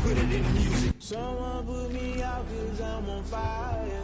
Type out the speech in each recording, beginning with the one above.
put it in music. Someone put me out 'cause I'm on fire.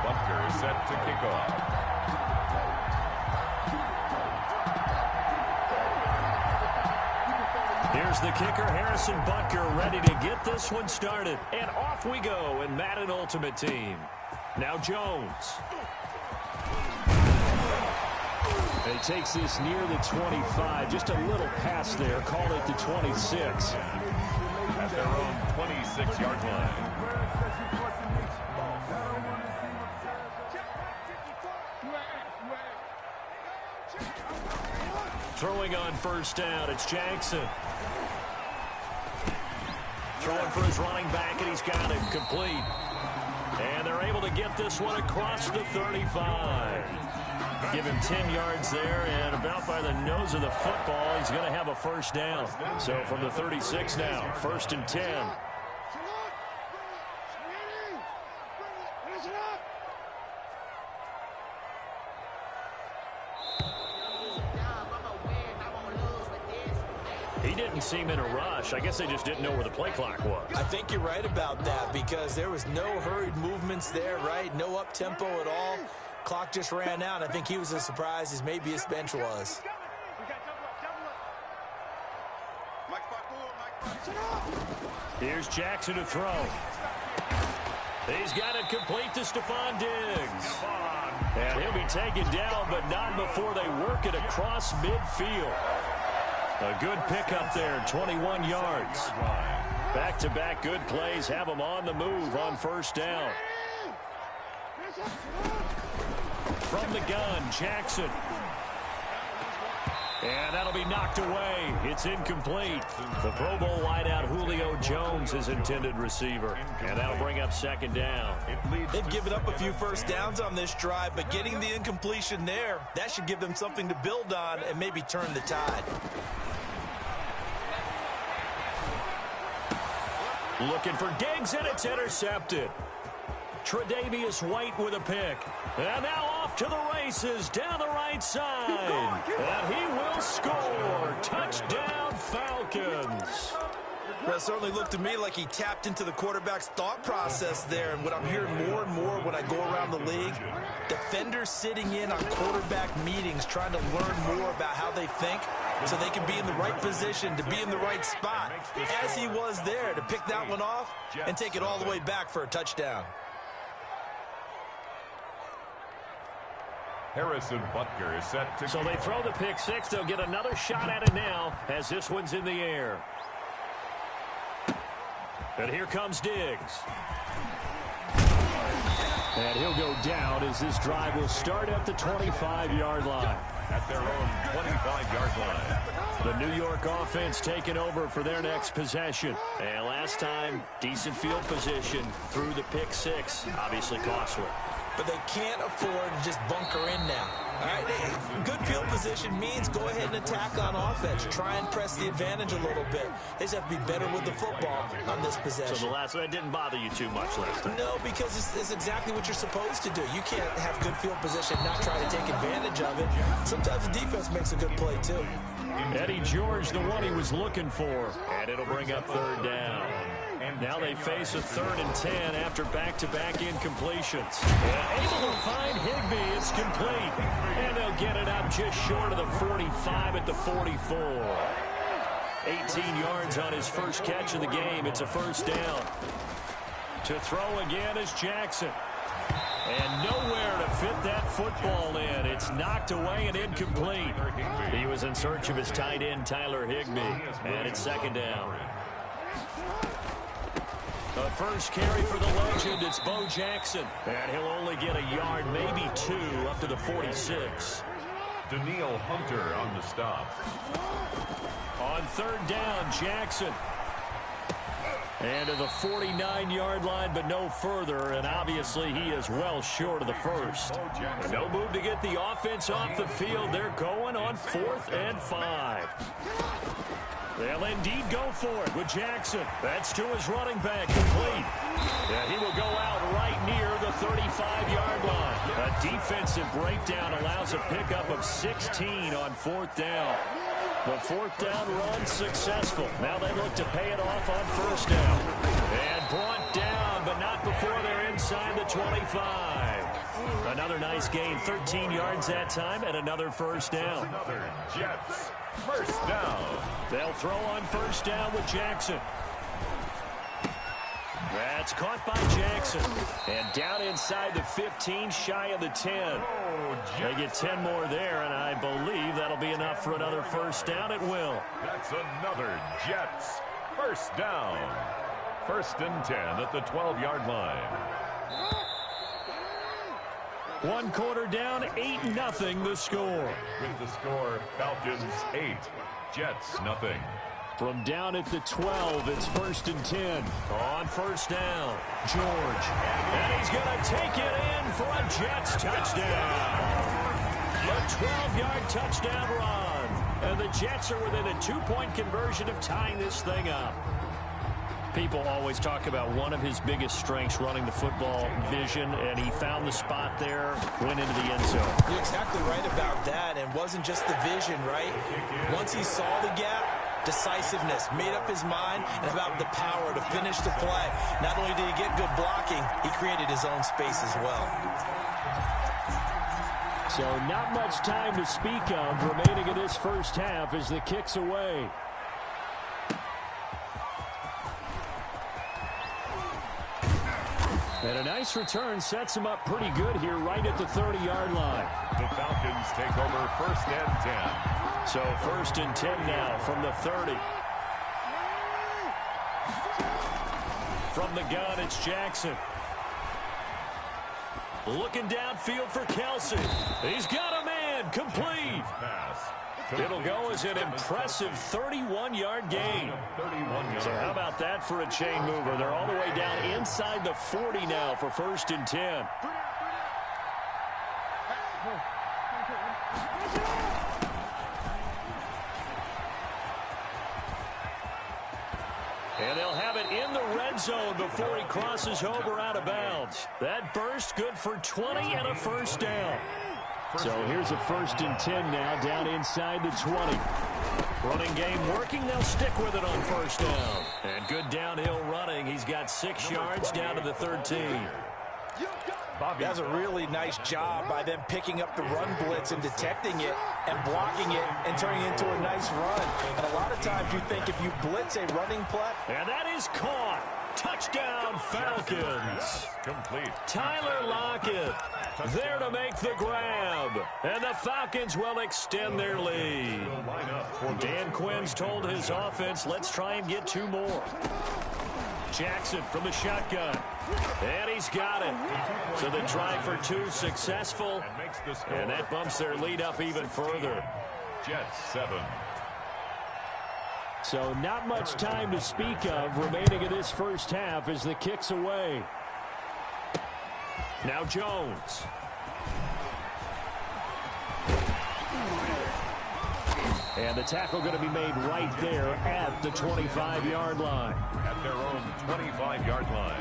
Butker is set to kick off. Here's the kicker, Harrison Butker, ready to get this one started. And off we go in Madden Ultimate Team. Now Jones. He takes this near the 25. Just a little pass there. Call it the 26. At their own 26-yard line. Throwing on first down, it's Jackson. Throwing for his running back, and he's got it complete. And they're able to get this one across the 35. Give him 10 yards there, and about by the nose of the football, he's going to have a first down. So from the 36 now, 1st and 10. He didn't seem in a rush. I guess they just didn't know where the play clock was. I think you're right about that because there was no hurried movements there, right? No up-tempo at all. Clock just ran out. I think he was as surprised as maybe his bench was. Here's Jackson to throw. He's got it complete to Stephon Diggs. And he'll be taken down, but not before they work it across midfield. A good pickup there, 21 yards. Back-to-back good plays have them on the move on first down. From the gun, Jackson. And that'll be knocked away. It's incomplete. The Pro Bowl wideout Julio Jones, his intended receiver. And that'll bring up second down. They've given up a few first downs on this drive, but getting the incompletion there, that should give them something to build on and maybe turn the tide. Looking for Diggs, and it's intercepted. Tre'Davious White with a pick. And now off to the races down the right side. And he will score. Touchdown, Falcons. Well, it certainly looked to me like he tapped into the quarterback's thought process there. And what I'm hearing more and more when I go around the league, defenders sitting in on quarterback meetings trying to learn more about how they think so they can be in the right position to be in the right spot, as he was there to pick that one off and take it all the way back for a touchdown. Harrison Butker is set to. So they throw the pick six. They'll get another shot at it now as this one's in the air. And here comes Diggs. And he'll go down as this drive will start at the 25-yard line. At their own 25-yard line. The New York offense taking over for their next possession. And last time, decent field position through the pick six. Obviously costly. but they can't afford to just bunker in now. All right, good field position means go ahead and attack on offense. Try and press the advantage a little bit. They just have to be better with the football on this possession. So the last one, that didn't bother you too much last time? No, because it's exactly what you're supposed to do. You can't have good field position and not try to take advantage of it. Sometimes the defense makes a good play, too. Eddie George, the one he was looking for. And it'll bring up third down. Now they face a 3rd and 10 after back-to-back incompletions. And able to find Higbee. It's complete. And they'll get it up just short of the 45 at the 44. 18 yards on his first catch of the game. It's a first down. To throw again is Jackson. And nowhere to fit that football in. It's knocked away and incomplete. He was in search of his tight end, Tyler Higbee. And it's 2nd down. The first carry for the legend, it's Bo Jackson. And he'll only get a yard, maybe 2, up to the 46. Daniil Hunter on the stop. On 3rd down, Jackson. And to the 49-yard line, but no further. And obviously he is well short of the first. No move to get the offense off the field. They're going on 4th and 5. They'll indeed go for it with Jackson. That's to his running back, complete. And he will go out right near the 35-yard line. A defensive breakdown allows a pickup of 16 on 4th down. The 4th down run successful. Now they look to pay it off on 1st down. And brought down, but not before they're inside the 25. Another nice gain, 13 yards that time, and another 1st down. Another Jets. 1st down. They'll throw on 1st down with Jackson. That's caught by Jackson. And down inside the 15, shy of the 10. They get 10 more there, and I believe that'll be enough for another 1st down. It will. That's another Jets. 1st down. 1st and 10 at the 12-yard line. 1 quarter down, 8-0 the score. With the score, Falcons 8, Jets nothing. From down at the 12, it's 1st and 10. On 1st down, George. And he's going to take it in for a Jets touchdown. A 12-yard touchdown run. And the Jets are within a 2-point conversion of tying this thing up. People always talk about one of his biggest strengths, running the football, vision, and he found the spot there, went into the end zone. You're exactly right about that, and wasn't just the vision, right? Once he saw the gap, decisiveness, made up his mind, and about the power to finish the play. Not only did he get good blocking, he created his own space as well. So not much time to speak of remaining in this first half as the kick's away. And a nice return sets him up pretty good here right at the 30-yard line. The Falcons take over 1st and 10. So 1st and 10 now from the 30. From the gun, it's Jackson. Looking downfield for Kelsey. He's got a man, complete. Pass. It'll go as an impressive 31-yard gain. 31 yards. So how about that for a chain mover? They're all the way down inside the 40 now for 1st and 10. And they'll have it in the red zone before he crosses over out of bounds. That burst good for 20 and a 1st down. So here's a 1st and 10 now down inside the 20. Running game working. They'll stick with it on 1st down. And good downhill running. He's got 6 yards down to the 13. That's a really nice job by them picking up the run blitz and detecting it and blocking it and turning it into a nice run. And a lot of times you think if you blitz a running play. And that is caught. Touchdown, Falcons. Complete. Tyler Lockett there to make the grab. And the Falcons will extend their lead. Dan Quinn's told his offense, let's try and get 2 more. Jackson from the shotgun. And he's got it. So the try for 2 successful. And that bumps their lead up even further. Jets 7. So not much time to speak of remaining in this first half as the kick's away. Now Jones. And the tackle going to be made right there at the 25-yard line. At their own 25-yard line.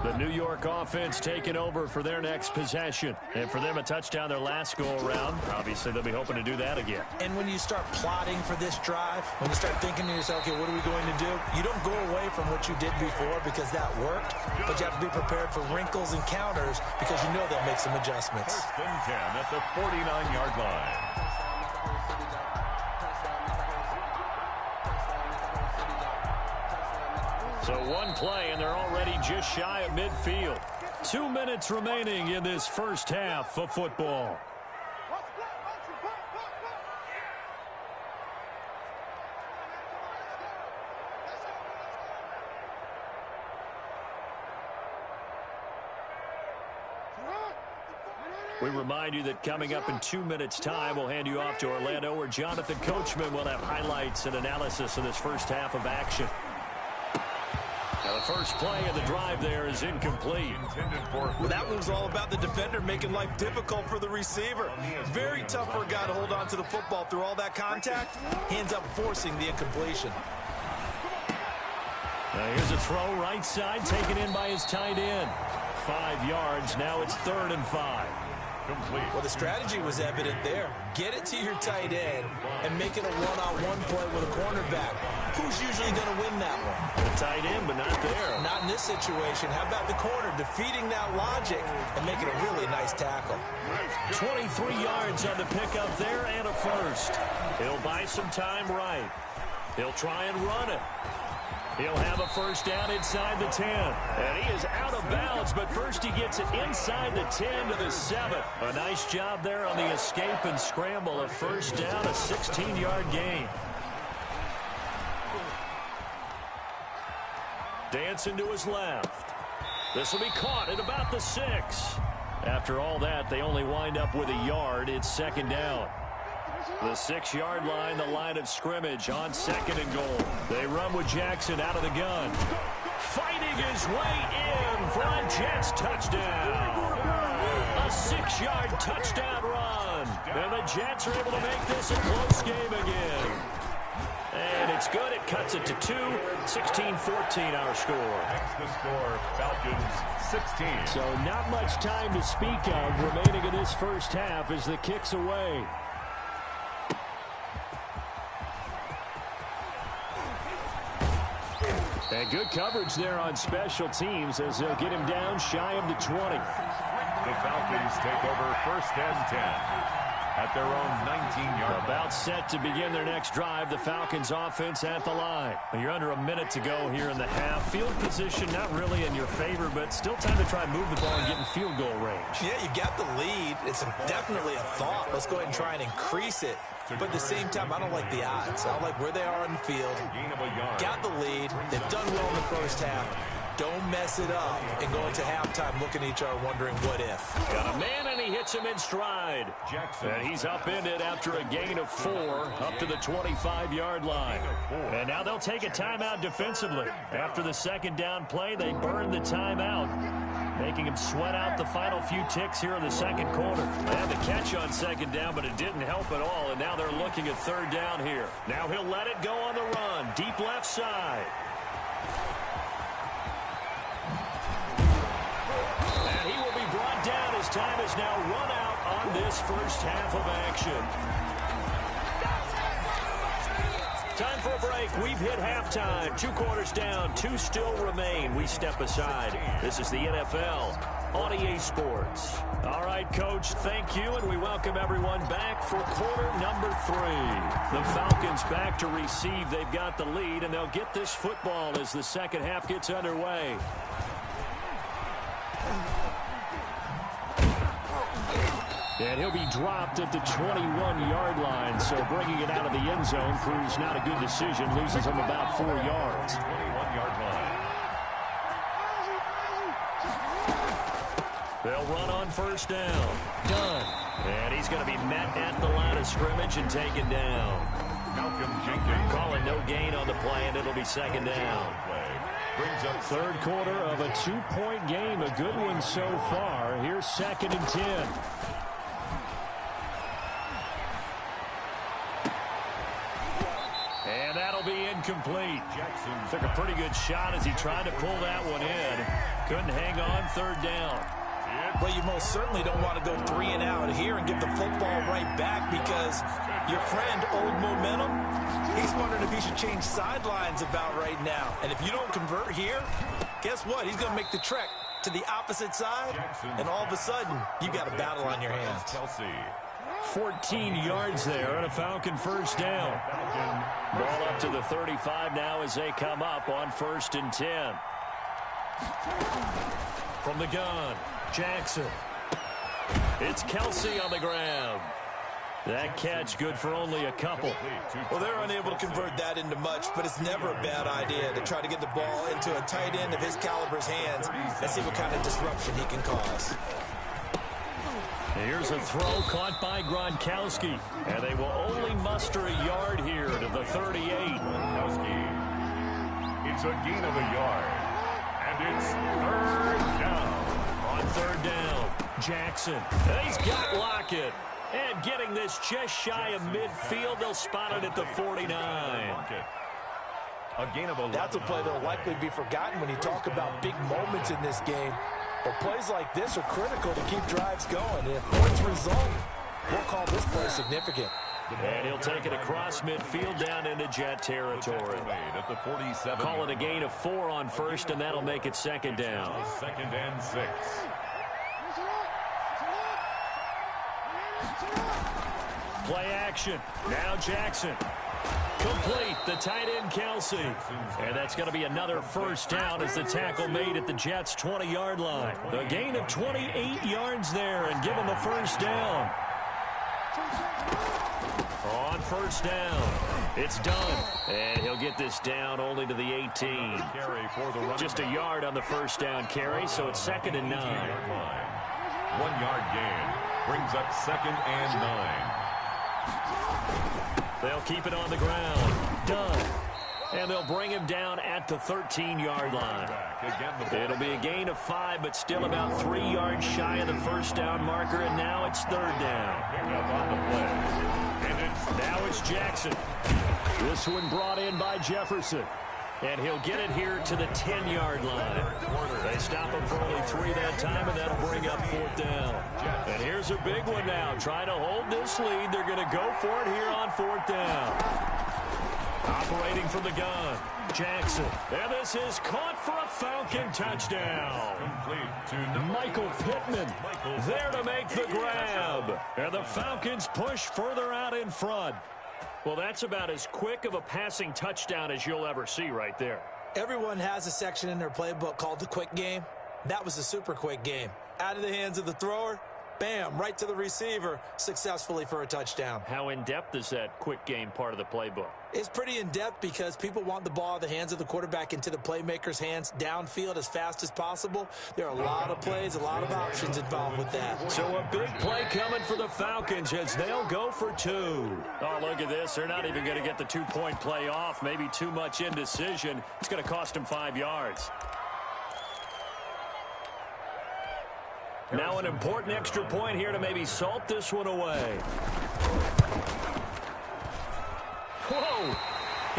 The New York offense taking over for their next possession. And for them, a touchdown their last go-around. Obviously, they'll be hoping to do that again. And when you start plotting for this drive, when you start thinking to yourself, okay, what are we going to do? You don't go away from what you did before because that worked, but you have to be prepared for wrinkles and counters because you know they'll make some adjustments. First and 10 at the 49-yard line. So one play, and they're already just shy of midfield. 2 minutes remaining in this first half of football. We remind you that coming up in 2 minutes' time, we'll hand you off to Orlando, where Jonathan Coachman will have highlights and analysis of this first half of action. Now, the first play of the drive there is incomplete. Well, that one was all about the defender making life difficult for the receiver. Very tough for a guy to hold on to the football through all that contact. He ends up forcing the incompletion. Now, here's a throw right side, taken in by his tight end. 5 yards. Now it's 3rd and 5. Complete. Well, the strategy was evident there. Get it to your tight end and make it a one-on-one play with a cornerback. Who's usually going to win that one? The tight end, but not there. Not in this situation. How about the corner defeating that logic and making a really nice tackle? 23 yards on the pickup there and a first. He'll buy some time right. He'll try and run it. He'll have a first down inside the 10. And he is out of bounds, but first he gets it inside the 10 to the 7. A nice job there on the escape and scramble. A first down, a 16-yard gain. Dancing to his left. This will be caught at about the 6. After all that, they only wind up with a yard. It's 2nd down. The 6-yard line, the line of scrimmage on 2nd and goal. They run with Jackson out of the gun. Fighting his way in for a Jets touchdown. A 6-yard touchdown run. And the Jets are able to make this a close game again. And it's good. It cuts it to 2. 16-14 our score. Next the score, Falcons 16. So not much time to speak of remaining in this first half as the kick's away. And good coverage there on special teams as they'll get him down shy of the 20. The Falcons take over 1st and 10 at their own 19-yard line. About set to begin their next drive. The Falcons offense at the line. You're under a minute to go here in the half. Field position not really in your favor, but still time to try and move the ball and get in field goal range. Yeah, you got the lead. It's definitely a thought. Let's go ahead and try and increase it. But at the same time, I don't like the odds. I don't like where they are on the field. Got the lead. They've done well in the first half. Don't mess it up and go into halftime looking at each other wondering what if. Got a man, and he hits him in stride. Jackson. And he's upended after a gain of 4 up to the 25-yard line. And now they'll take a timeout defensively. After the 2nd down play, they burn the timeout, making him sweat out the final few ticks here in the 2nd quarter. They had the catch on 2nd down, but it didn't help at all, and now they're looking at 3rd down here. Now he'll let it go on the run, deep left side. And he will be brought down as time is now run out on this first half of action. Time for a break. We've hit halftime. 2 quarters down. 2 still remain. We step aside. This is the NFL on EA Sports. All right, Coach, thank you, and we welcome everyone back for quarter number 3. The Falcons back to receive. They've got the lead, and they'll get this football as the 2nd half gets underway. And he'll be dropped at the 21-yard line, so bringing it out of the end zone proves not a good decision. Loses him about 4 yards. 21-yard line. They'll run on first down. Done. And he's going to be met at the line of scrimmage and taken down. Calling no gain on the play, and it'll be second down. Third quarter of a 2-point game. A good one so far. Here's 2nd and 10. And that'll be incomplete. Took a pretty good shot as he tried to pull that one in. Couldn't hang on. Third down. Well, you most certainly don't want to go 3 and out here and give the football right back, because your friend, Old Momentum, he's wondering if he should change sidelines about right now. And if you don't convert here, guess what? He's going to make the trek to the opposite side, and all of a sudden, you got a battle on your hands. 14 yards there and a Falcon first down. Ball up to the 35 now as they come up on 1st and 10. From the gun, Jackson. It's Kelsey on the ground. That catch good for only a couple. Well, they're unable to convert that into much, but it's never a bad idea to try to get the ball into a tight end of his caliber's hands and see what kind of disruption he can cause. Here's a throw caught by Gronkowski, and they will only muster a yard here to the 38. It's a gain of a yard, and it's 3rd down. On 3rd down, Jackson. He's got Lockett. And getting this just shy of midfield, they'll spot it at the 49. A gain of 11. That's a play that'll likely be forgotten when you talk about big moments in this game. But plays like this are critical to keep drives going. And if points result, we'll call this play significant. And he'll take it across midfield down into Jet territory. At the 47. Call it a gain of 4 on 1st, and that'll make it 2nd down. 2nd and 6. Play action. Now Jackson. Complete. The tight end, Kelsey. And that's going to be another first down as the tackle made at the Jets' 20-yard line. The gain of 28 yards there and give him the first down. On first down, it's done. And he'll get this down only to the 18. Just a yard on the first down carry, so it's 2nd and 9. 1 yard gain brings up 2nd and 9. They'll keep it on the ground. Done. And they'll bring him down at the 13-yard line. It'll be a gain of 5, but still about 3 yards shy of the first down marker, and now it's 3rd down. Now it's Jackson. This one brought in by Jefferson. And he'll get it here to the 10-yard line. They stop him for only 3 that time, and that'll bring up 4th down. And here's a big one now. Trying to hold this lead. They're going to go for it here on 4th down. Operating from the gun, Jackson. And this is caught for a Falcon touchdown. Michael Pittman there to make the grab. And the Falcons push further out in front. Well, that's about as quick of a passing touchdown as you'll ever see right there. Everyone has a section in their playbook called the quick game. That was a super quick game. Out of the hands of the thrower, bam, right to the receiver, successfully for a touchdown. How in-depth is that quick game part of the playbook? It's pretty in-depth because people want the ball out of the hands of the quarterback into the playmaker's hands downfield as fast as possible. There are a lot of plays, a lot of options involved with that. So a big play coming for the Falcons as they'll go for 2. Oh, look at this. They're not even going to get the 2-point play off. Maybe too much indecision. It's going to cost them 5 yards. Now an important extra point here to maybe salt this one away. Whoa!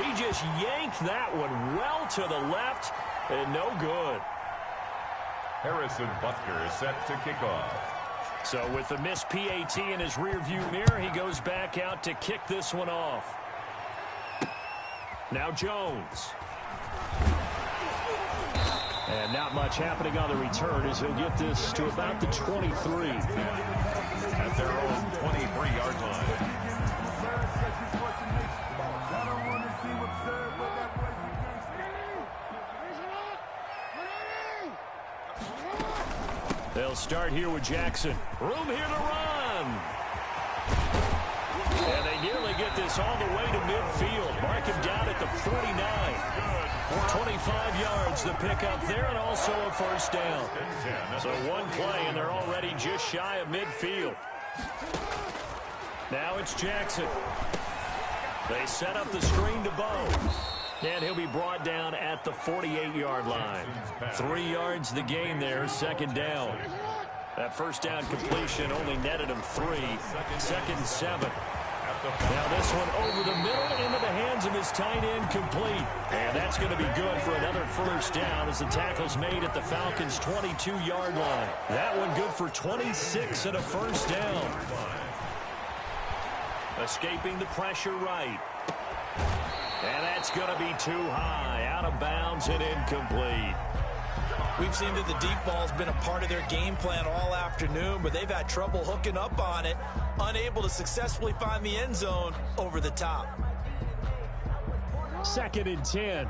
He just yanked that one well to the left and no good. Harrison Butker is set to kick off. So with the missed PAT in his rearview mirror, he goes back out to kick this one off. Now Jones. And not much happening on the return as he'll get this to about the 23. At their own 23-yard line. They'll start here with Jackson. Room here to run. And they nearly get this all the way to midfield. Mark him down at the 49. 25 yards the pickup there, and also a first down. So one play, and they're already just shy of midfield. Now it's Jackson. They set up the screen to Bo. And he'll be brought down at the 48-yard line. 3 yards the gain there, second down. That first down completion only netted him 3. Second and 7. Now this one over the middle into the hands of his tight end, complete. And that's going to be good for another first down as the tackle's made at the Falcons' 22-yard line. That one good for 26 and a first down. Escaping the pressure right. And that's going to be too high, out of bounds and incomplete. We've seen that the deep ball's been a part of their game plan all afternoon, but they've had trouble hooking up on it, unable to successfully find the end zone over the top. Second and 10.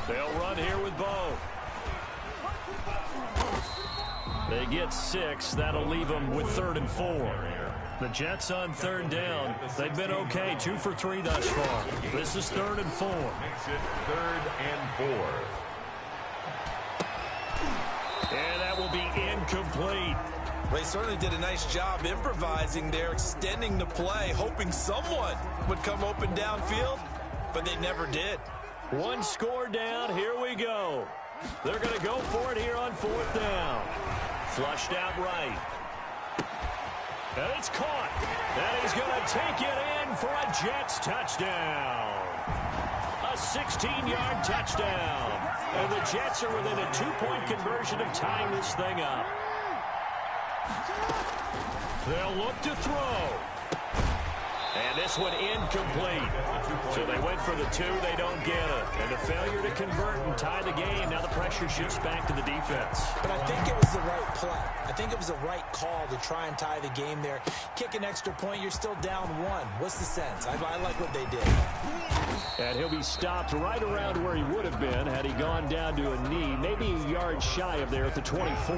They'll run here with Bo. They get 6. That'll leave them with 3rd and 4. The Jets on third down. They've been okay, 2 for 3 thus far. This is 3rd and 4. Makes it 3rd and 4. And that will be incomplete. They certainly did a nice job improvising there, extending the play, hoping someone would come open downfield, but they never did. One score down. Here we go. They're going to go for it here on 4th down. Flushed out right. And it's caught. And he's going to take it in for a Jets touchdown. A 16-yard touchdown. And the Jets are within a 2-point conversion of tying this thing up. They'll look to throw. And this one incomplete. So they went for the 2. They don't get it. And a failure to convert and tie the game. Now the pressure shifts back to the defense. But I think it was the right play. I think it was the right call to try and tie the game there. Kick an extra point, you're still down 1. What's the sense? I like what they did. And he'll be stopped right around where he would have been had he gone down to a knee, maybe a yard shy of there at the 24.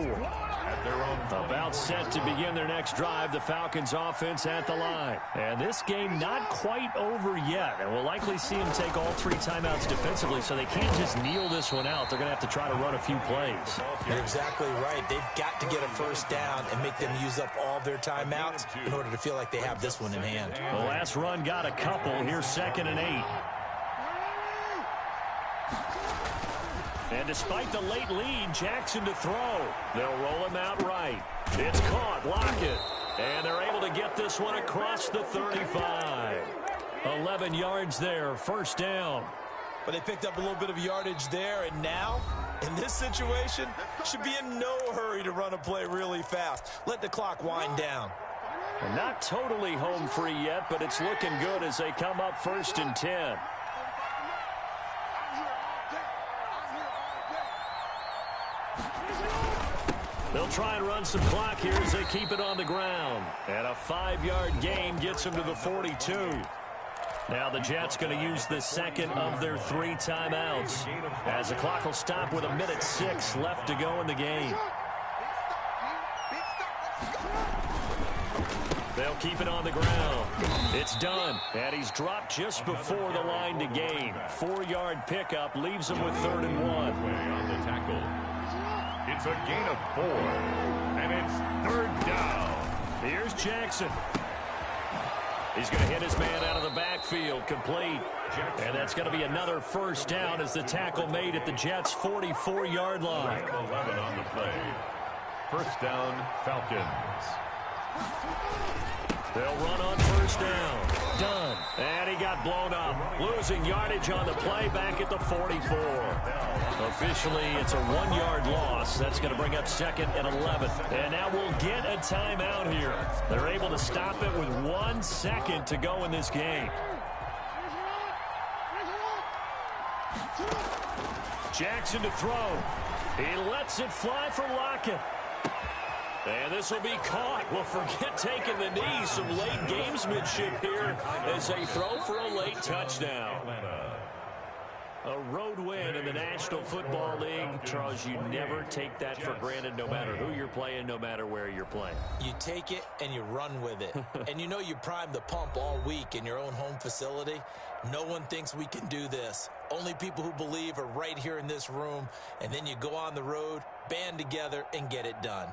About set to begin their next drive, the Falcons offense at the line. And this game not quite over yet. And we'll likely see them take all 3 timeouts defensively, so they can't just kneel this one out. They're going to have to try to run a few plays. You're exactly right. They've got to get a first down and make them use up all their timeouts in order to feel like they have this one in hand. The last run got a couple. Here's 2nd and 8. And despite the late lead, Jackson to throw. They'll roll him out right. It's caught. Lockett. And they're able to get this one across the 35. 11 yards there. First down. But they picked up a little bit of yardage there, and now, in this situation, should be in no hurry to run a play really fast. Let the clock wind down. And not totally home free yet, but it's looking good as they come up 1st and 10. They'll try and run some clock here as they keep it on the ground. And a 5-yard gain gets them to the 42. Now the Jets going to use the second of their 3 timeouts as the clock will stop with 1:06 left to go in the game. They'll keep it on the ground. It's done. And he's dropped just before the line to gain. 4-yard pickup leaves him with 3rd and 1. On the tackle. It's a gain of 4, and it's 3rd down. Here's Jackson. He's going to hit his man out of the backfield, complete. And that's going to be another first down as the tackle made at the Jets' 44-yard line. 11 on the play. First down, Falcons. They'll run on first down. Done. And he got blown up. Losing yardage on the play back at the 44. Officially, it's a 1-yard loss. That's going to bring up 2nd and 11. And now we'll get a timeout here. They're able to stop it with 1 second to go in this game. Jackson to throw. He lets it fly for Lockett. And this will be caught. Well, forget taking the knee. Some late gamesmanship here as they throw for a late touchdown. A road win in the National Football League. Charles, you never take that for granted no matter who you're playing, no matter where you're playing. You take it and you run with it. And you know you primed the pump all week in your own home facility. No one thinks we can do this. Only people who believe are right here in this room. And then you go on the road, band together, and get it done.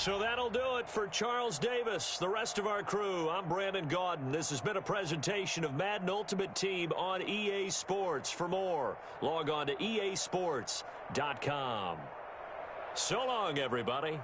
So that'll do it for Charles Davis, the rest of our crew. I'm Brandon Gaudin. This has been a presentation of Madden Ultimate Team on EA Sports. For more, log on to easports.com. So long, everybody.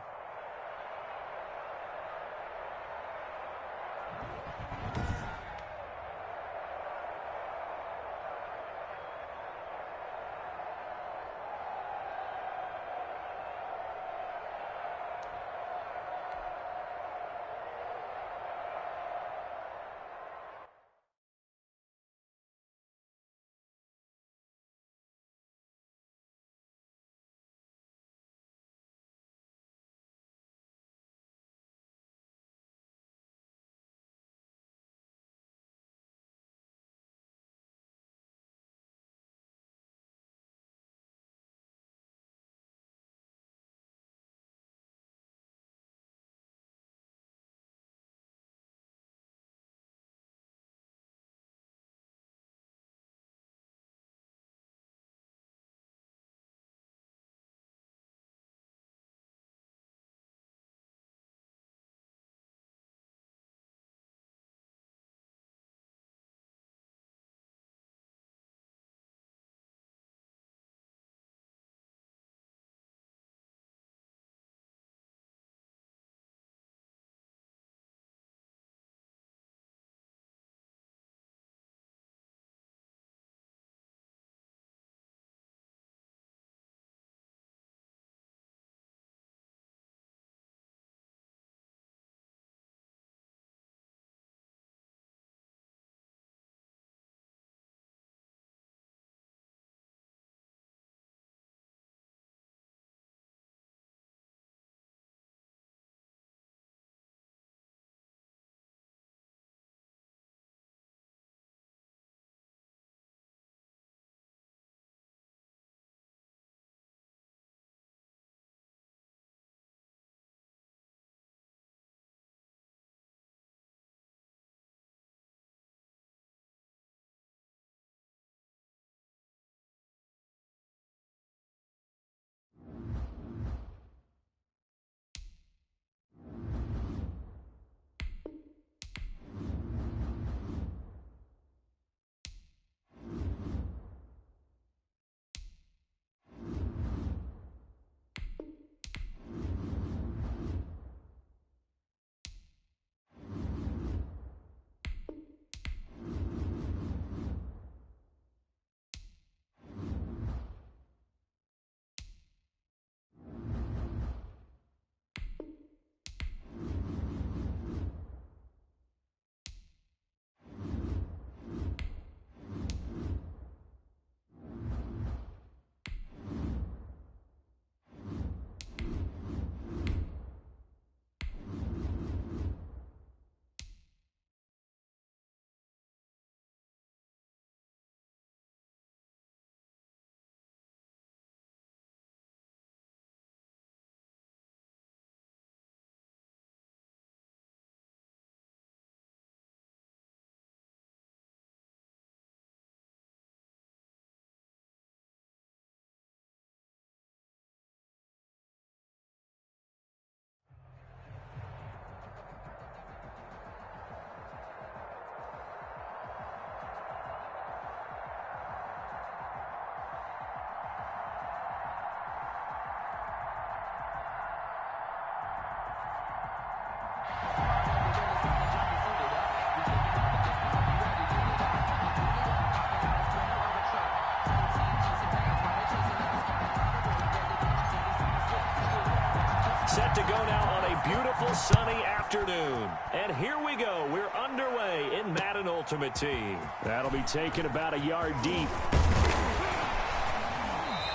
beautiful sunny afternoon. And here we go. We're underway in Madden Ultimate Team. That'll be taken about a yard deep.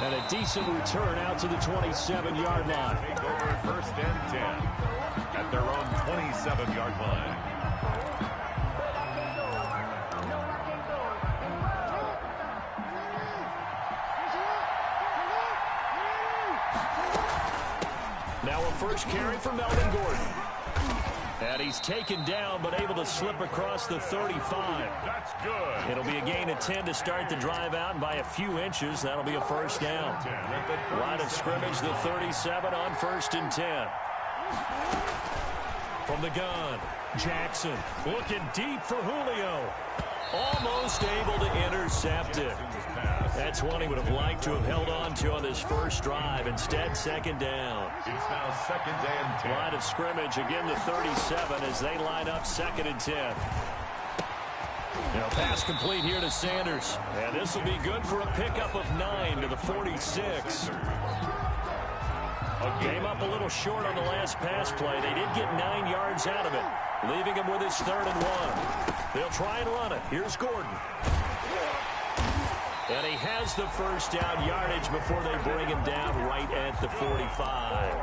And a decent return out to the 27-yard line. Take over first and 10 at their own 27-yard line. Now a first carry for Melvin Gordon. And he's taken down, but able to slip across the 35. That's good. It'll be a gain of 10 to start the drive out, and by a few inches, that'll be a first down. Line of scrimmage, the 37 on first and 10. From the gun, Jackson looking deep for Julio. Almost able to intercept it. That's one he would have liked to have held on to on this first drive. Instead, second down. It's now second and 10. Line of scrimmage, again the 37 as they line up second and 10. Now pass complete here to Sanders. And this will be good for a pickup of 9 to the 46. Came up a little short on the last pass play. They did get 9 yards out of it, leaving him with his 3rd and 1. They'll try and run it. Here's Gordon. And he has the first down yardage before they bring him down right at the 45.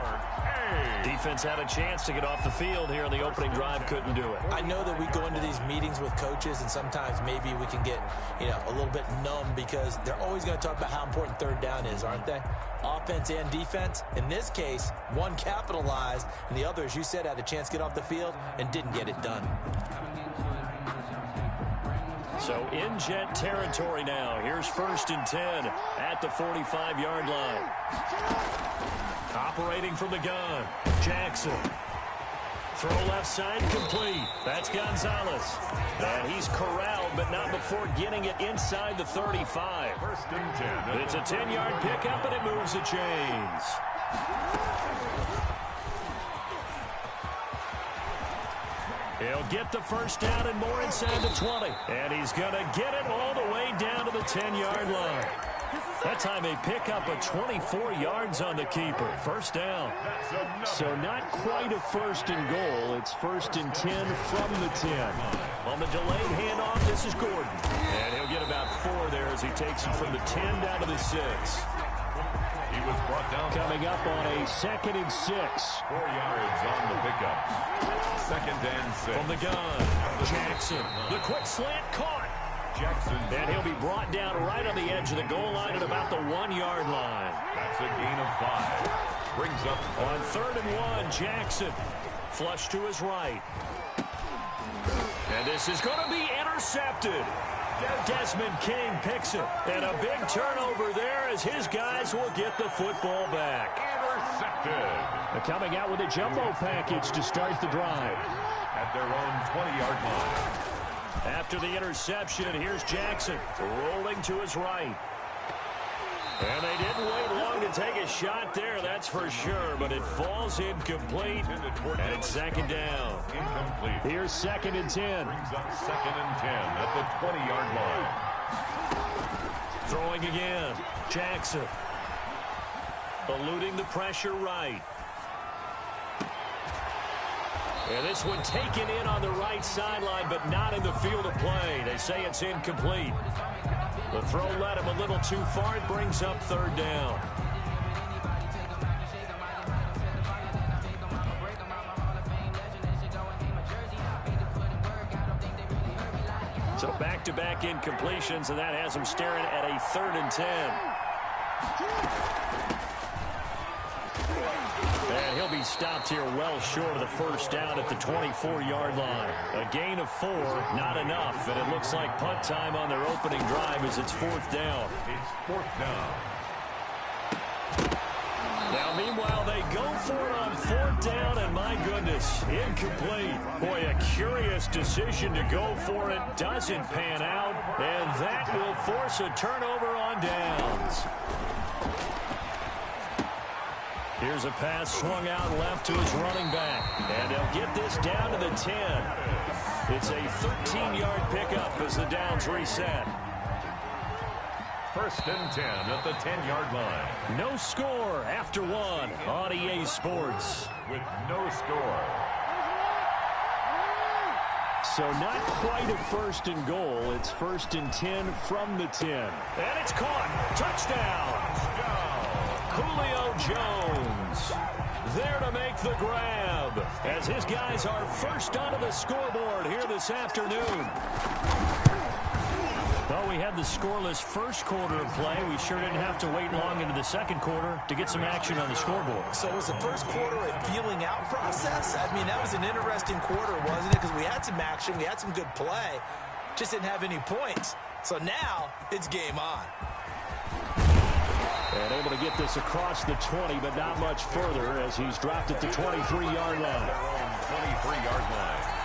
Defense had a chance to get off the field here in the opening drive, couldn't do it. I know that we go into these meetings with coaches, and sometimes maybe we can get, a little bit numb because they're always going to talk about how important third down is, aren't they? Offense and defense. In this case, one capitalized, and the other, as you said, had a chance to get off the field and didn't get it done. So in Jet territory now. Here's first and 10 at the 45-yard line. Operating from the gun, Jackson. Throw left side complete. That's Gonzalez. And he's corralled, but not before getting it inside the 35. First and 10. It's a 10-yard pickup, and it moves the chains. He'll get the first down and more inside the 20. And he's going to get it all the way down to the 10-yard line. That time a pickup of 24 yards on the keeper. First down. So not quite a first and goal. It's first and 10 from the 10. On the delayed handoff, this is Gordon. And he'll get about 4 there as he takes it from the 10 down to the 6. He was brought down. Coming up on a 2nd and 6. 4 yards on the pickup. 2nd and 6. From the gun, Jackson. The quick slant caught. Jackson. And he'll be brought down right on the edge of the goal line at about the 1-yard line. That's a gain of 5. Brings up on 3rd and 1, Jackson. Flush to his right. And this is going to be intercepted. Desmond King picks it. And a big turnover there as his guys will get the football back. Intercepted. They're coming out with a jumbo package to start the drive. At their own 20-yard line. After the interception, here's Jackson rolling to his right. And they didn't wait long to take a shot there, that's for sure, but it falls incomplete, and it's 2nd down. Incomplete. Here's 2nd and 10. Brings up 2nd and 10 at the 20-yard line. Throwing again, Jackson. Eluding the pressure right. And this one taken in on the right sideline, but not in the field of play. They say it's incomplete. The throw led him a little too far. It brings up 3rd down. So back-to-back incompletions, and that has him staring at a 3rd and 10. And he'll be stopped here well short of the first down at the 24-yard line. A gain of 4, not enough, and it looks like punt time on their opening drive as it's 4th down. It's 4th down. Now, meanwhile, they go for it on 4th down, and my goodness, incomplete. Boy, a curious decision to go for it. Doesn't pan out, and that will force a turnover on downs. Here's a pass swung out left to his running back. And they'll get this down to the 10. It's a 13-yard pickup as the downs reset. First and 10 at the 10-yard line. No score after one on EA Sports. With no score. So not quite a first and goal. It's first and 10 from the 10. And it's caught. Touchdown. Julio Jones there to make the grab as his guys are first onto the scoreboard here this afternoon. Well, we had the scoreless first quarter of play. We sure didn't have to wait long into the second quarter to get some action on the scoreboard. So was the first quarter a feeling out process? I mean, that was an interesting quarter, wasn't it? Because we had some action, we had some good play, just didn't have any points. So now it's game on. And able to get this across the 20, but not much further as he's dropped at the 23-yard line. Their own 23-yard line.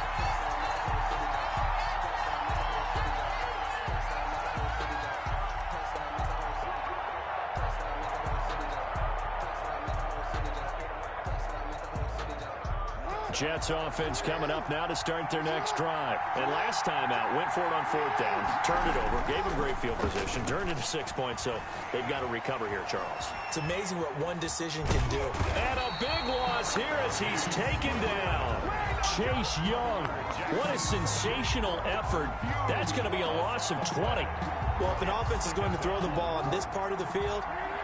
Jets offense coming up now to start their next drive. And last time out, went for it on fourth down, turned it over, gave them great field position, turned it to 6 points, so they've got to recover here, Charles. It's amazing what one decision can do. And a big loss here as he's taken down. Chase Young. What a sensational effort. That's going to be a loss of 20. Well, if an offense is going to throw the ball on this part of the field,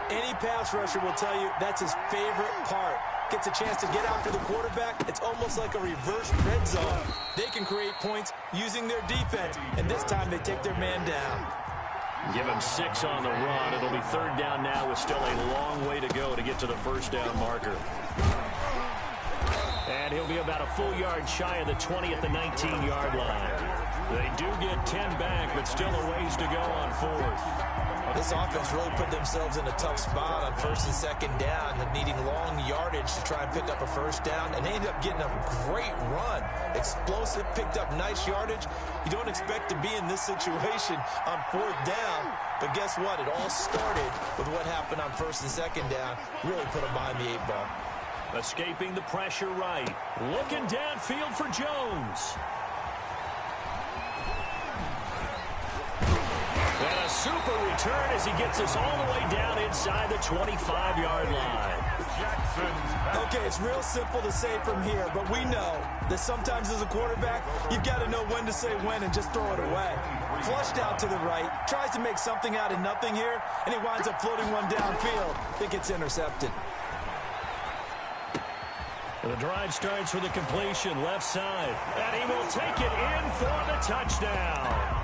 any pass rusher will tell you that's his favorite part. Gets a chance to get after the quarterback. It's almost like a reverse red zone. They can create points using their defense, and this time they take their man down. Give him 6 on the run. It'll be third down now with still a long way to go to get to the first down marker. And he'll be about a full yard shy of the 20 at the 19-yard line. They do get 10 back, but still a ways to go on fourth. This offense really put themselves in a tough spot on first and second down, needing long yardage to try and pick up a first down, and they ended up getting a great run. Explosive, picked up nice yardage. You don't expect to be in this situation on fourth down, but guess what? It all started with what happened on first and second down. Really put them behind the 8 ball. Escaping the pressure right. Looking downfield for Jones. And a super return as he gets us all the way down inside the 25-yard line. Okay, it's real simple to say from here, but we know that sometimes as a quarterback, you've got to know when to say when and just throw it away. Flushed out to the right, tries to make something out of nothing here, and he winds up floating one downfield that gets intercepted. The drive starts with a completion left side, and he will take it in for the touchdown.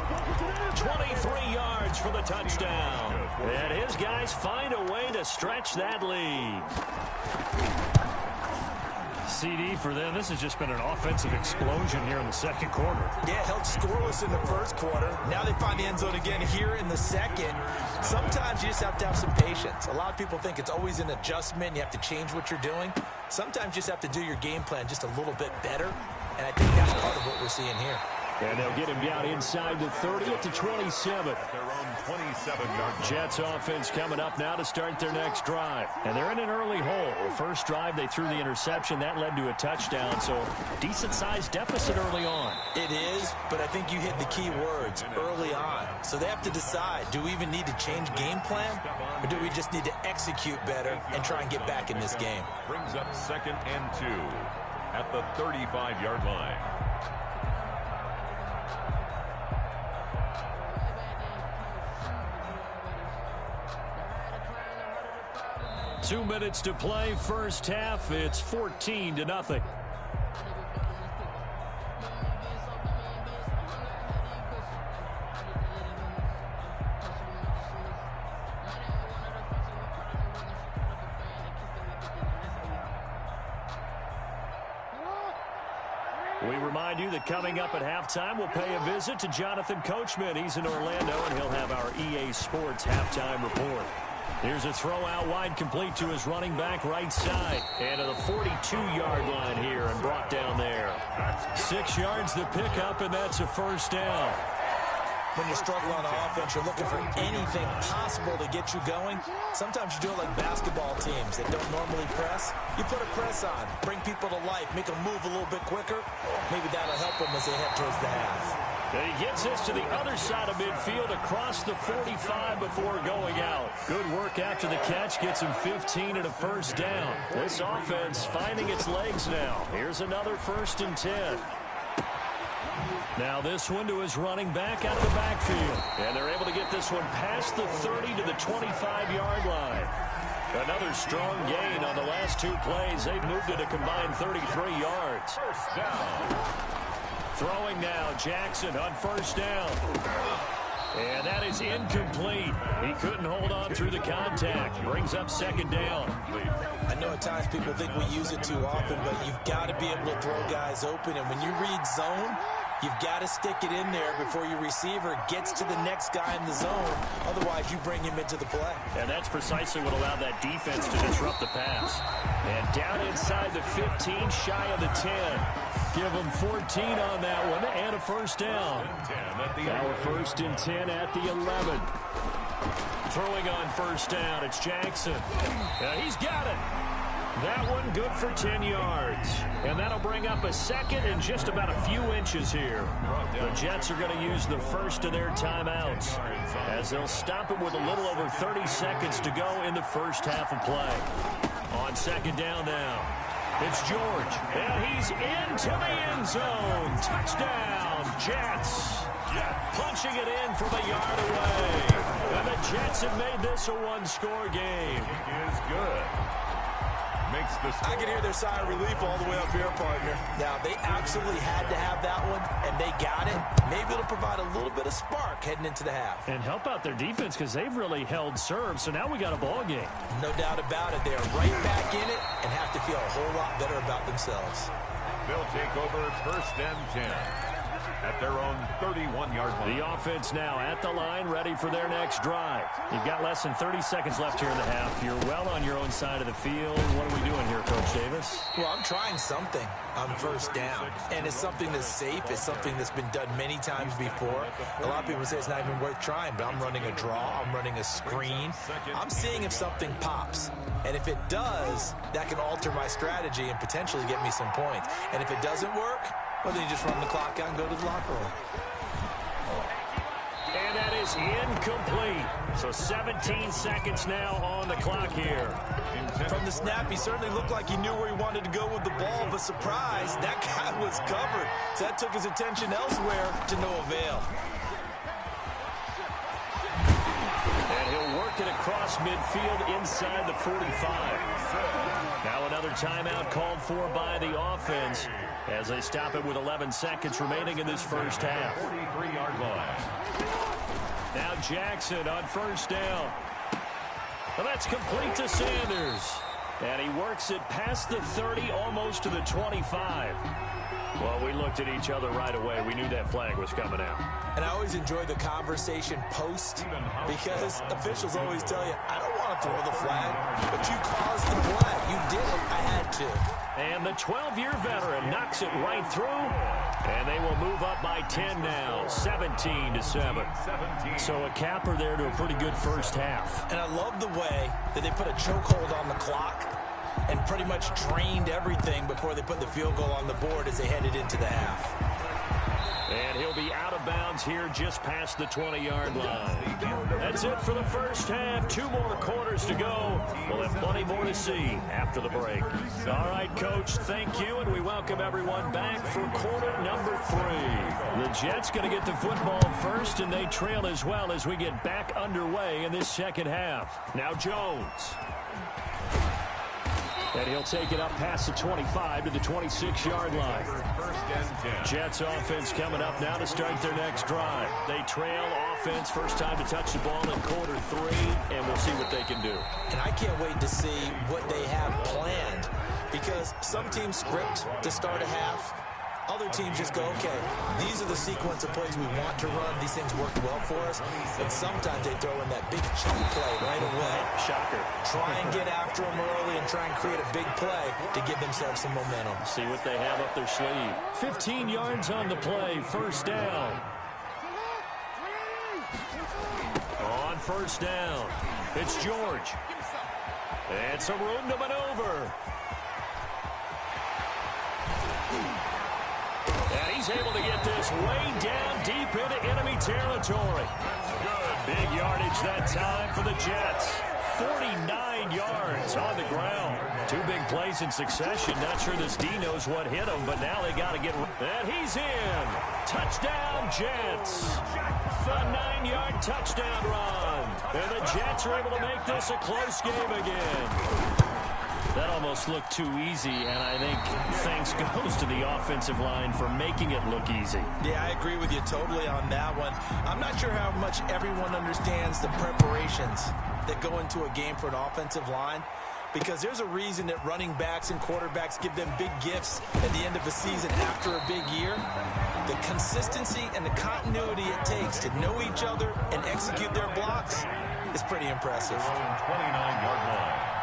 23 yards for the touchdown. And his guys find a way to stretch that lead. CD for them, this has just been an offensive explosion here in the second quarter. Yeah, held scoreless in the first quarter. Now they find the end zone again here in the second. Sometimes you just have to have some patience. A lot of people think it's always an adjustment. You have to change what you're doing. Sometimes you just have to do your game plan just a little bit better. And I think that's part of what we're seeing here. And they'll get him down inside the 30 at the 27. Their own 27-yard. Jets offense coming up now to start their next drive. And they're in an early hole. First drive, they threw the interception. That led to a touchdown, so decent-sized deficit early on. It is, but I think you hit the key words, early on. So they have to decide, do we even need to change game plan? Or do we just need to execute better and try and get back in this game? Brings up 2nd and 2 at the 35-yard line. Two minutes to play, first half. It's 14-0. We remind you that coming up at halftime, we'll pay a visit to Jonathan Coachman. He's in Orlando, and he'll have our EA Sports halftime report. Here's a throw out wide, complete to his running back right side. And to the 42-yard line here and brought down there. 6 yards to pick up, and that's a first down. When you struggle on offense, you're looking for anything possible to get you going. Sometimes you do it like basketball teams that don't normally press. You put a press on, bring people to life, make them move a little bit quicker. Maybe that'll help them as they head towards the half. And he gets this to the other side of midfield across the 45 before going out. Good work after the catch. Gets him 15 and a first down. This offense finding its legs now. Here's another 1st and 10. Now this one to his running back out of the backfield. And they're able to get this one past the 30 to the 25-yard line. Another strong gain on the last 2 plays. They've moved it a combined 33 yards. First down. Throwing now, Jackson on 1st down. And that is incomplete. He couldn't hold on through the contact. Brings up 2nd down. I know at times people think we use it too often, but you've got to be able to throw guys open. And when you read zone, you've got to stick it in there before your receiver gets to the next guy in the zone. Otherwise, you bring him into the play. And that's precisely what allowed that defense to disrupt the pass. And down inside the 15, shy of the 10. Give him 14 on that one and a 1st down. Now a 1st and 10 at the 11. Throwing on 1st down, it's Jackson. He's got it. That one good for 10 yards. And that'll bring up a 2nd and just about a few inches here. The Jets are going to use the first of their timeouts as they'll stop it with a little over 30 seconds to go in the first half of play. On 2nd down now. It's George, and he's into the end zone. Touchdown, Jets. Punching it in from a yard away. And the Jets have made this a 1-score game. Is good. Makes the I can hear their sigh of relief all the way up here, partner. Now, they absolutely had to have that one, and they got it. Maybe it'll provide a little bit of spark heading into the half. And help out their defense because they've really held serve, so now we got a ball game. No doubt about it. They are right back in it and have to feel a whole lot better about themselves. They'll take over 1st and 10 at their own 31-yard line. The offense now at the line, ready for their next drive. You've got less than 30 seconds left here in the half. You're well on your own side of the field. What are we doing here, Coach Davis? Well, I'm trying something on 1st down, and it's something that's safe. It's something that's been done many times before. A lot of people say it's not even worth trying, but I'm running a draw. I'm running a screen. I'm seeing if something pops. And if it does, that can alter my strategy and potentially get me some points. And if it doesn't work, well, then you just run the clock out and go to the locker room. And that is incomplete. So 17 seconds now on the clock here. From the snap, he certainly looked like he knew where he wanted to go with the ball, but surprise, that guy was covered. So that took his attention elsewhere to no avail. And he'll work it across midfield inside the 45. Now another timeout called for by the offense as they stop it with 11 seconds remaining in this first half. 43-yard line. Now Jackson on 1st down. Well, that's complete to Sanders. And he works it past the 30, almost to the 25. Well, we looked at each other right away. We knew that flag was coming out. And I always enjoy the conversation post because officials always tell you, I don't want to throw the flag, but you caused the play. You did it. I had to. And the 12-year veteran knocks it right through. And they will move up by 10 now, 17-7. So a capper there to a pretty good first half. And I love the way that they put a chokehold on the clock and pretty much drained everything before they put the field goal on the board as they headed into the half. And he'll be out of bounds here just past the 20-yard line. That's it for the first half. 2 more quarters to go. We'll have plenty more to see after the break. All right, Coach, thank you, and we welcome everyone back for quarter number 3. The Jets going to get the football first, and they trail as well as we get back underway in this second half. Now Jones. And he'll take it up past the 25 to the 26-yard line. Jets offense coming up now to start their next drive. They trail offense, first time to touch the ball in quarter 3, and we'll see what they can do. And I can't wait to see what they have planned because some teams script to start a half. Other teams just go, okay, these are the sequence of plays we want to run. These things work well for us. And sometimes they throw in that big chunk play right away. Shocker. Try and get after them early and try and create a big play to give themselves some momentum. See what they have up their sleeve. 15 yards on the play, first down. On first down, it's George. And some room to maneuver. And he's he's able to get this way down deep into enemy territory. Big yardage that time for the Jets. 49 yards on the ground. Two big plays in succession. Not sure this D knows what hit him, but now they got to get... And he's in. Touchdown, Jets. A 9-yard touchdown run. And the Jets are able to make this a close game again. That almost looked too easy, and I think thanks goes to the offensive line for making it look easy. Yeah, I agree with you totally on that one. I'm not sure how much everyone understands the preparations that go into a game for an offensive line, because there's a reason that running backs and quarterbacks give them big gifts at the end of the season after a big year. The consistency and the continuity it takes to know each other and execute their blocks is pretty impressive. 29-yard line.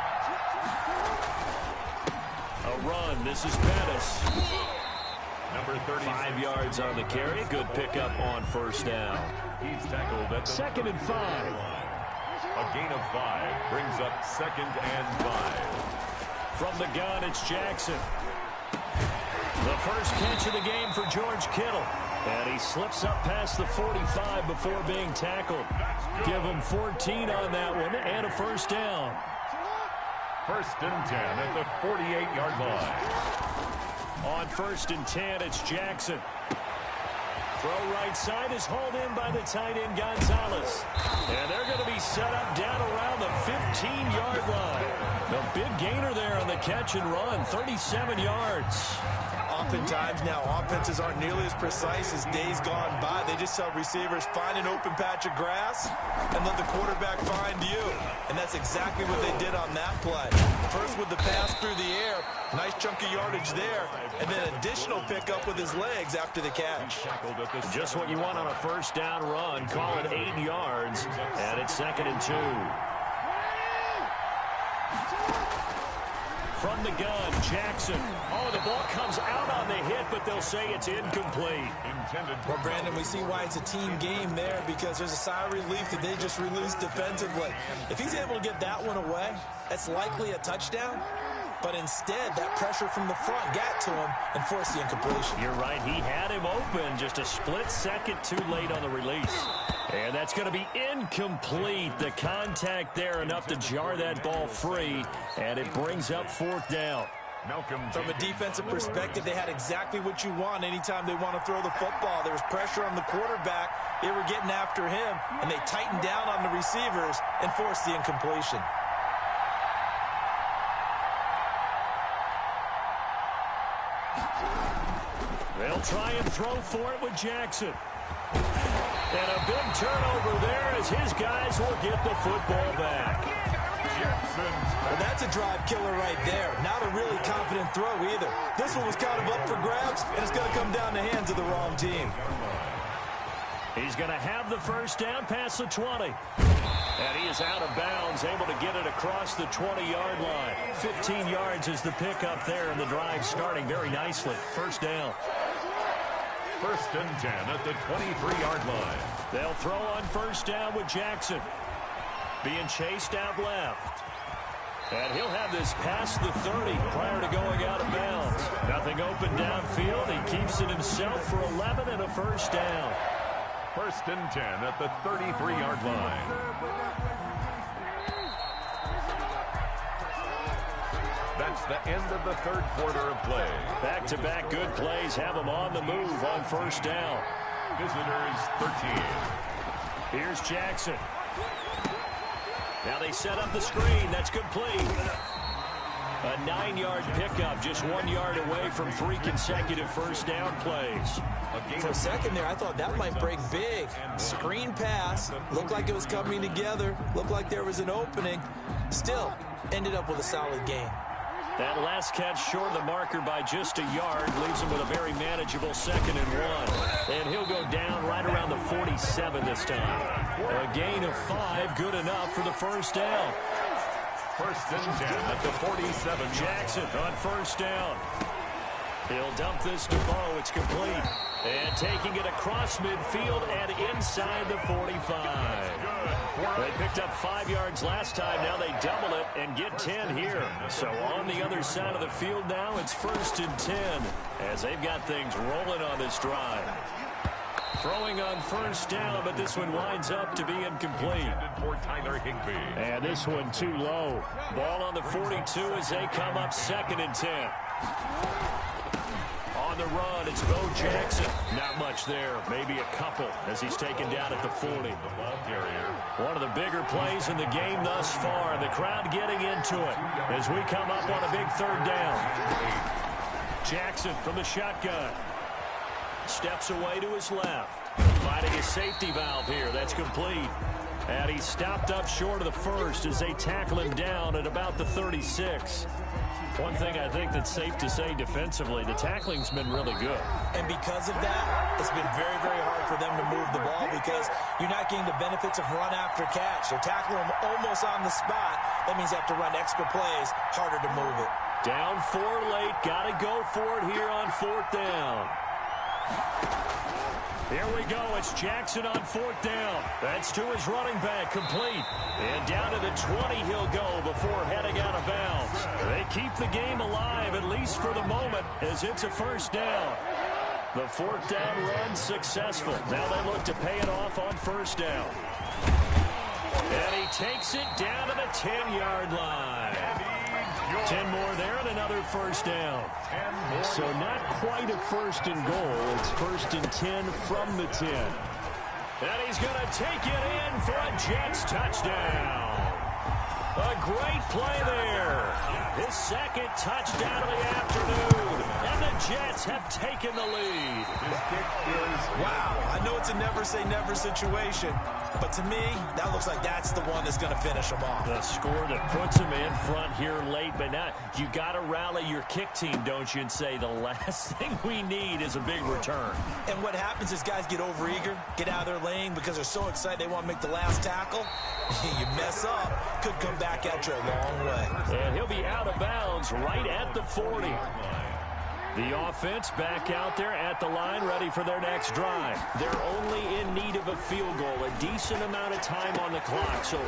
A run. This is Pettis. Number 30. 5 yards on the carry. Good pickup on first down. He's tackled at the 2nd and 5. A gain of 5 brings up 2nd and 5. From the gun, it's Jackson. The first catch of the game for George Kittle. And he slips up past the 45 before being tackled. Give him 14 on that one and a first down. 1st and 10 at the 48-yard line. On 1st and 10, it's Jackson. Throw right side is hauled in by the tight end Gonzalez. And they're going to be set up down around the 15-yard line. The big gainer there on the catch and run, 37 yards. Oftentimes now offenses aren't nearly as precise as days gone by. They just tell receivers, find an open patch of grass and let the quarterback find you. And that's exactly what they did on that play. First with the pass through the air, nice chunk of yardage there, and then additional pickup with his legs after the catch. Just what you want on a first down run. Call it 8 yards, and it's 2nd and 2. From the gun, Jackson. Oh, the ball comes out on the hit, but they'll say it's incomplete. Well, Brandon, we see why it's a team game there, because there's a sigh of relief that they just released defensively. If he's able to get that one away, that's likely a touchdown. But instead, that pressure from the front got to him and forced the incompletion. You're right. He had him open, just a split second too late on the release. And that's going to be incomplete. The contact there enough to jar that ball free, and it brings up 4th down. From a defensive perspective, they had exactly what you want anytime they want to throw the football. There was pressure on the quarterback. They were getting after him, and they tightened down on the receivers and forced the incompletion. They'll try and throw for it with Jackson. And a big turnover there as his guys will get the football back. Well, that's a drive killer right there. Not a really confident throw either. This one was kind of up for grabs, and it's going to come down the hands of the wrong team. He's going to have the first down past the 20. And he is out of bounds, able to get it across the 20-yard line. 15 yards is the pickup there, and the drive starting very nicely. First down. 1st and 10 at the 23-yard line. They'll throw on first down with Jackson. Being chased out left. And he'll have this past the 30 prior to going out of bounds. Nothing open downfield. He keeps it himself for 11 and a first down. 1st and 10 at the 33-yard line. That's the end of the 3rd quarter of play. Back-to-back good plays have them on the move on first down. Visitors 13. Here's Jackson. Now they set up the screen. That's complete. A 9-yard pickup, just 1 yard away from 3 consecutive first down plays. For a second there, I thought that might break big. Screen pass. Looked like it was coming together. Looked like there was an opening. Still, ended up with a solid gain. That last catch short of the marker by just a yard leaves him with a very manageable 2nd and 1. And he'll go down right around the 47 this time. A gain of 5, good enough for the first down. 1st and 10 at the 47. Jackson on first down. He'll dump this to Bo. It's complete. And taking it across midfield and inside the 45. They picked up 5 yards last time. Now they double it and get 10 here. So on the other side of the field now, it's 1st and 10 as they've got things rolling on this drive. Throwing on 1st down, but this one winds up to be incomplete. And this one too low. Ball on the 42 as they come up 2nd and 10. On the run, it's Bo Jackson. Not much there, maybe a couple as he's taken down at the 40. One of the bigger plays in the game thus far. The crowd getting into it as we come up on a big 3rd down. Jackson from the shotgun. Steps away to his left. Finding his safety valve here. That's complete. And he's stopped up short of the 1st as they tackle him down at about the 36. One thing I think that's safe to say defensively, the tackling's been really good. And because of that, it's been very, very hard for them to move the ball because you're not getting the benefits of run after catch. You're tackling them almost on the spot. That means you have to run extra plays, harder to move it. Down 4 late, got to go for it here on 4th down. Here we go. It's Jackson on 4th down. That's to his running back, complete. And down to the 20 he'll go before heading out of bounds. They keep the game alive, at least for the moment, as it's a 1st down. The 4th down run successful. Now they look to pay it off on 1st down. And he takes it down to the 10-yard line. 10 more there and another 1st down. So not quite a 1st and goal. It's 1st and 10 from the 10. And he's going to take it in for a Jets touchdown. A great play there. His 2nd touchdown of the afternoon. And the Jets have taken the lead. Wow, I know it's a never-say-never situation, but to me, that looks like that's the one that's going to finish them off. The score that puts them in front here late, but now you got to rally your kick team, don't you, and say the last thing we need is a big return. And what happens is guys get overeager, get out of their lane because they're so excited they want to make the last tackle. You mess up, could come back at you a long way. And he'll be out of bounds right at the 40. The offense back out there at the line, ready for their next drive. They're only in need of a field goal, a decent amount of time on the clock. So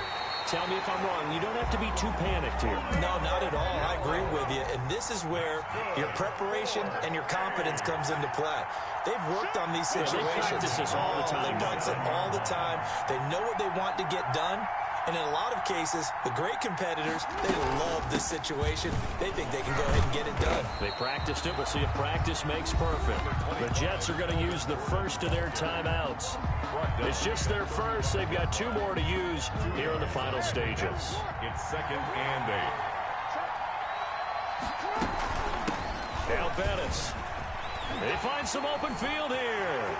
tell me if I'm wrong. You don't have to be too panicked here. No, not at all. I agree with you. And this is where your preparation and your confidence comes into play. They've worked on these situations. They practice this all the time. They practice it all the time. They know what they want to get done. And in a lot of cases, the great competitors, they love this situation. They think they can go ahead and get it done. They practiced it. We'll see if practice makes perfect. The Jets are going to use the 1st of their timeouts. It's just their 1st. They've got 2 more to use here in the final stages. It's 2nd and 8. Now Bettis. They find some open field here.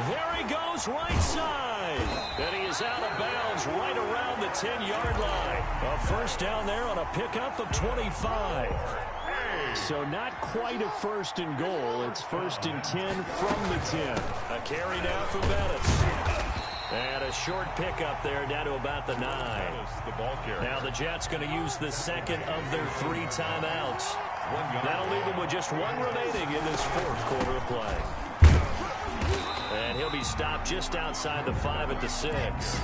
There he goes, right side. And he is out of bounds right around the 10-yard line. A 1st down there on a pickup of 25. So not quite a 1st and goal. It's 1st and 10 from the 10. A carry now for Bettis. And a short pickup there down to about the 9. Now the Jets going to use the 2nd of their 3 timeouts. That'll leave them with just 1 remaining in this 4th quarter of play. And he'll be stopped just outside the 5 at the 6.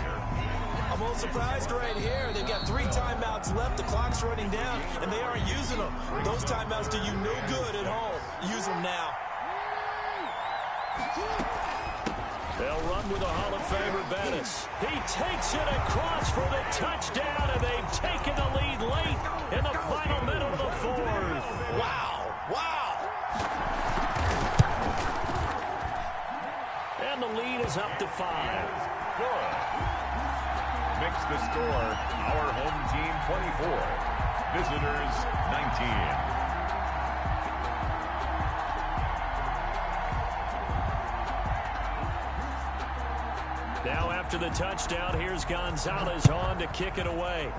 I'm a little surprised right here. They've got 3 timeouts left. The clock's running down, and they aren't using them. Those timeouts do you no good at home. Use them now. They'll run with a Hall of Famer, Bettis. He takes it across for the touchdown, and they've taken the lead late in the final minute of the 4th. Wow. Wow. And the lead is up to 5. Good. Makes the score our home team 24, visitors 19. Now after the touchdown, here's Gonzalez on to kick it away.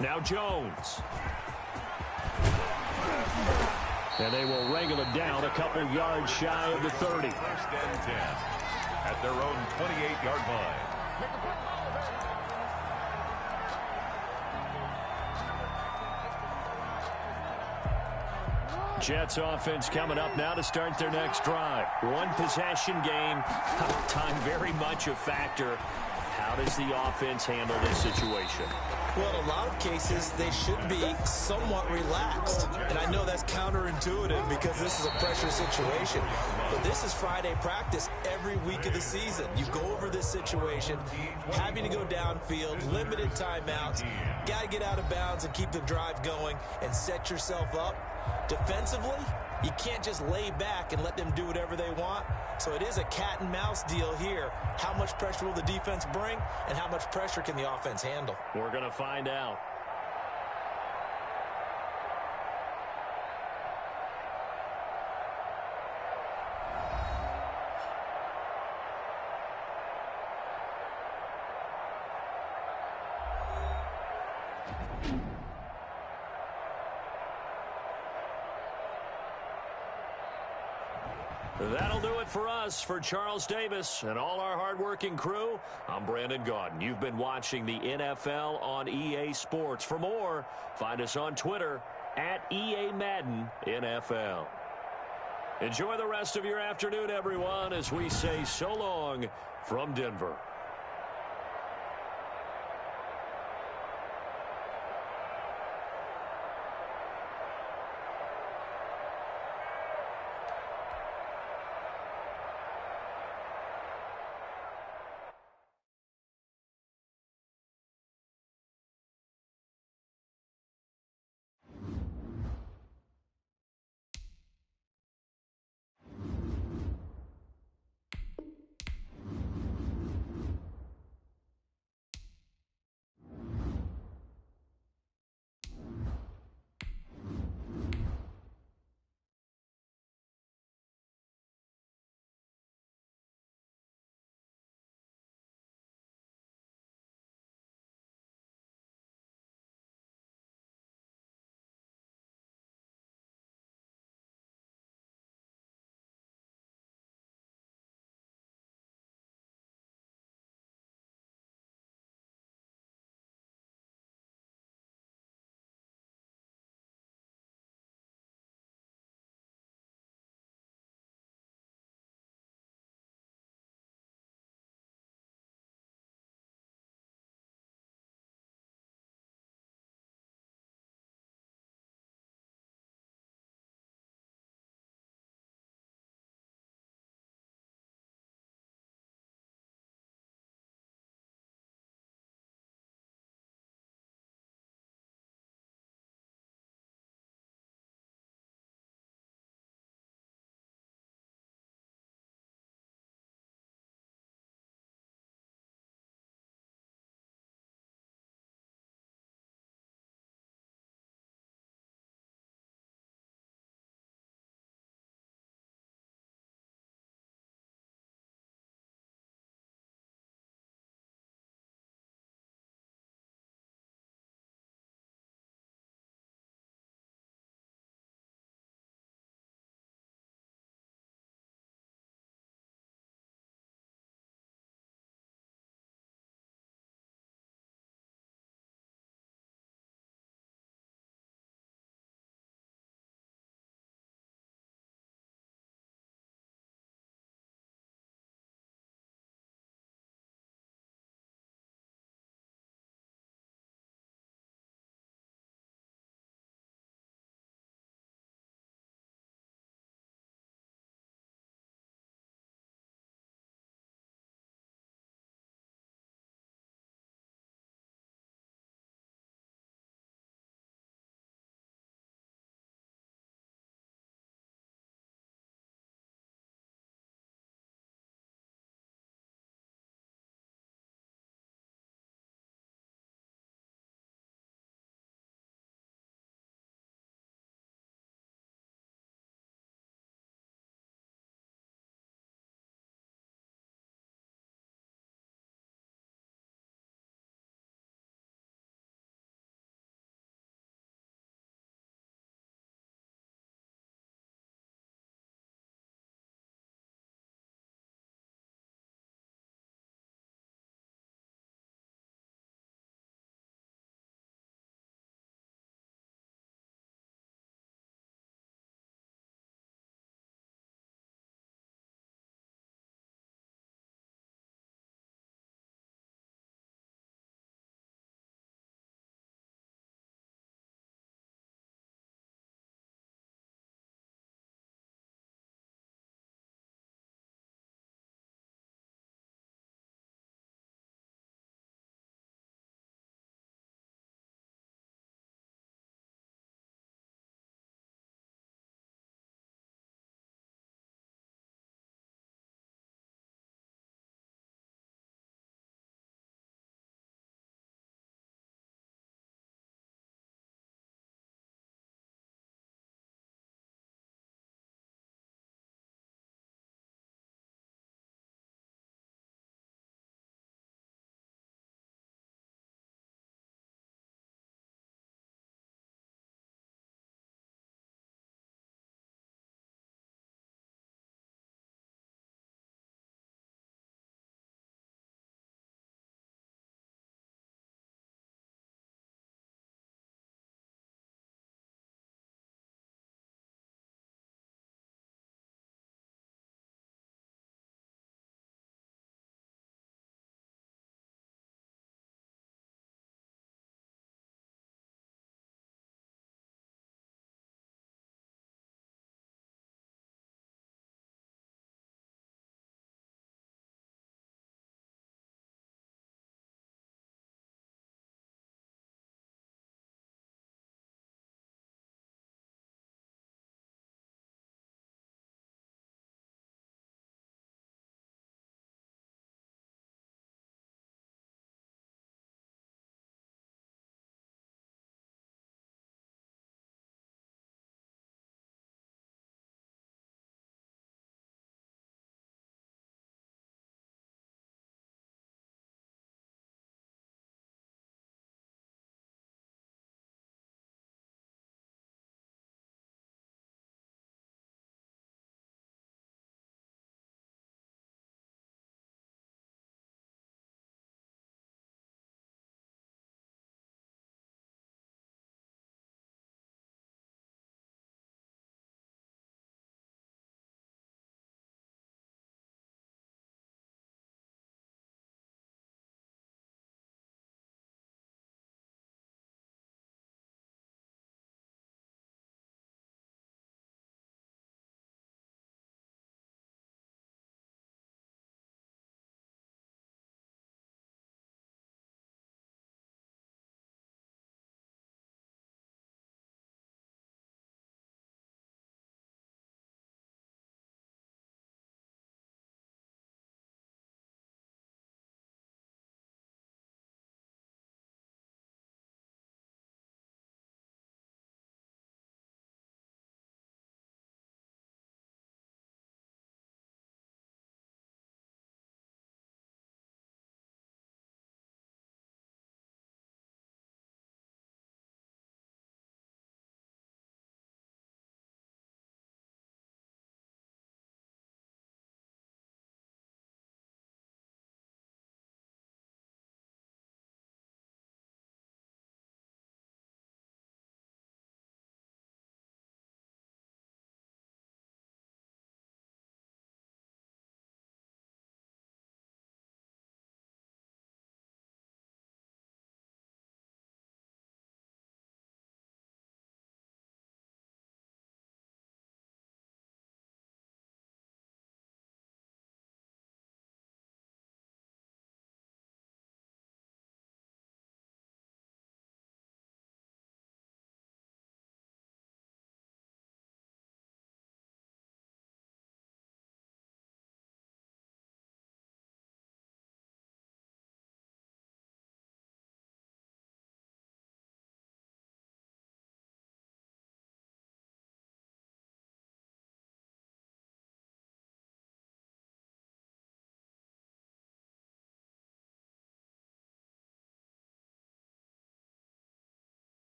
Now Jones. And they will wrangle it down a couple yards shy of the 30. 1st and 10 at their own 28-yard line. Jets offense coming up now to start their next drive. One possession game. Time very much a factor. How does the offense handle this situation? Well, in a lot of cases, they should be somewhat relaxed. And I know that's counterintuitive because this is a pressure situation. But this is Friday practice every week of the season. You go over this situation, having to go downfield, limited timeouts, got to get out of bounds and keep the drive going and set yourself up. Defensively, you can't just lay back and let them do whatever they want. So it is a cat and mouse deal here. How much pressure will the defense bring, and how much pressure can the offense handle? We're going to find out. That'll do it for us. For Charles Davis and all our hardworking crew, I'm Brandon Gaudin. You've been watching the NFL on EA Sports. For more, find us on Twitter at EA Madden NFL. Enjoy the rest of your afternoon, everyone, as we say so long from Denver.